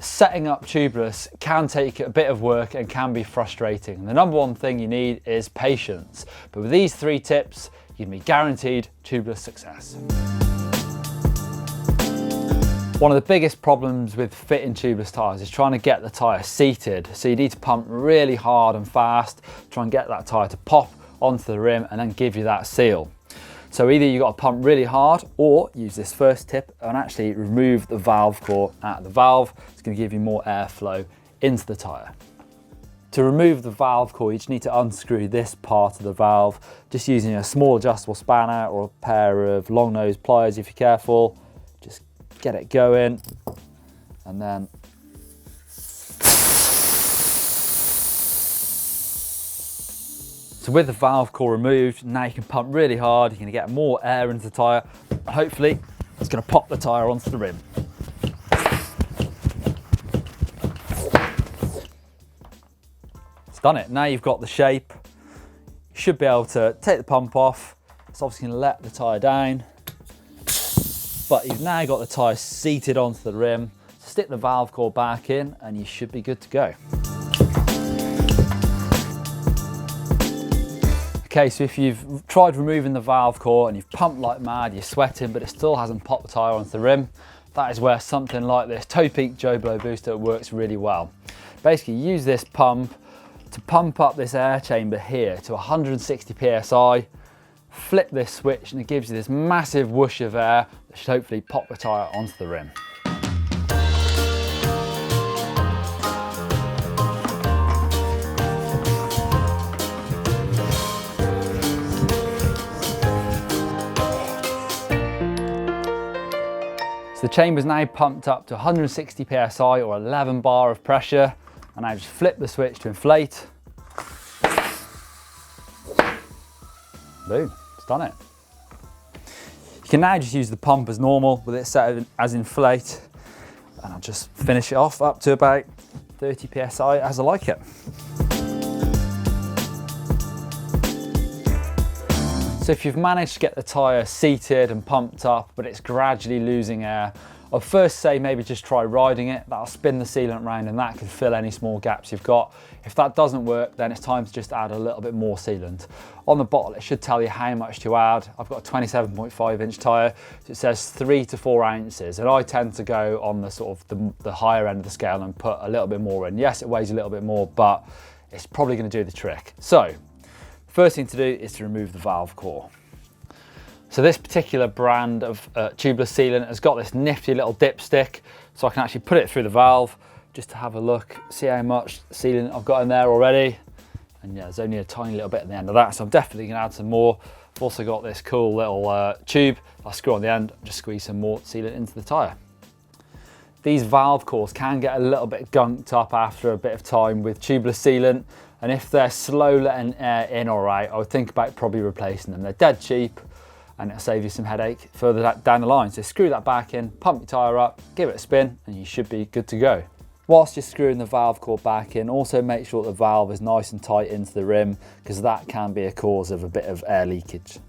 setting up tubeless can take a bit of work and can be frustrating. And the number one thing you need is patience. But with these 3 tips, you can be guaranteed tubeless success. One of the biggest problems with fitting tubeless tyres is trying to get the tyre seated. So you need to pump really hard and fast, try and get that tyre to pop onto the rim and then give you that seal. So either you've got to pump really hard or use this first tip and actually remove the valve core out of the valve. It's going to give you more airflow into the tyre. To remove the valve core, you just need to unscrew this part of the valve, just using a small adjustable spanner or a pair of long nose pliers if you're careful. Just get it going and then so with the valve core removed, now you can pump really hard, you're going to get more air into the tyre, and hopefully it's going to pop the tyre onto the rim. It's done it. Now you've got the shape, you should be able to take the pump off. It's obviously going to let the tyre down, but you've now got the tyre seated onto the rim. So stick the valve core back in and you should be good to go. Okay, so if you've tried removing the valve core and you've pumped like mad, you're sweating, but it still hasn't popped the tyre onto the rim, that is where something like this Toe Peak Joe Blow booster works really well. Basically, use this pump to pump up this air chamber here to 160 PSI, flip this switch and it gives you this massive whoosh of air that should hopefully pop the tyre onto the rim. So the chamber's now pumped up to 160 PSI or 11 bar of pressure, and I just flip the switch to inflate. Boom, it's done it. You can now just use the pump as normal with it set as inflate, and I'll just finish it off up to about 30 PSI as I like it. So if you've managed to get the tyre seated and pumped up, but it's gradually losing air, I'd first say maybe just try riding it. That'll spin the sealant round and that can fill any small gaps you've got. If that doesn't work, then it's time to just add a little bit more sealant. On the bottle, it should tell you how much to add. I've got a 27.5 inch tyre, so it says 3 to 4 ounces. And I tend to go on the sort of the higher end of the scale and put a little bit more in. Yes, it weighs a little bit more, but it's probably going to do the trick. So, first thing to do is to remove the valve core. So this particular brand of tubeless sealant has got this nifty little dipstick, so I can actually put it through the valve just to have a look, see how much sealant I've got in there already. And yeah, there's only a tiny little bit at the end of that, so I'm definitely going to add some more. I've also got this cool little tube I'll screw on the end and just squeeze some more sealant into the tyre. These valve cores can get a little bit gunked up after a bit of time with tubeless sealant, and if they're slow letting air in or out, I would think about probably replacing them. They're dead cheap and it'll save you some headache further down the line. So screw that back in, pump your tyre up, give it a spin, and you should be good to go. Whilst you're screwing the valve core back in, also make sure the valve is nice and tight into the rim, because that can be a cause of a bit of air leakage.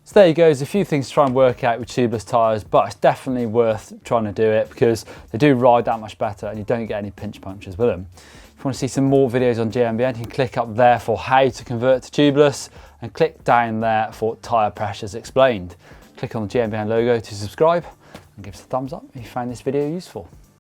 So there you go, there's a few things to try and work out with tubeless tyres, but it's definitely worth trying to do it because they do ride that much better and you don't get any pinch punctures with them. If you want to see some more videos on GMBN, you can click up there for how to convert to tubeless and click down there for tyre pressures explained. Click on the GMBN logo to subscribe and give us a thumbs up if you found this video useful.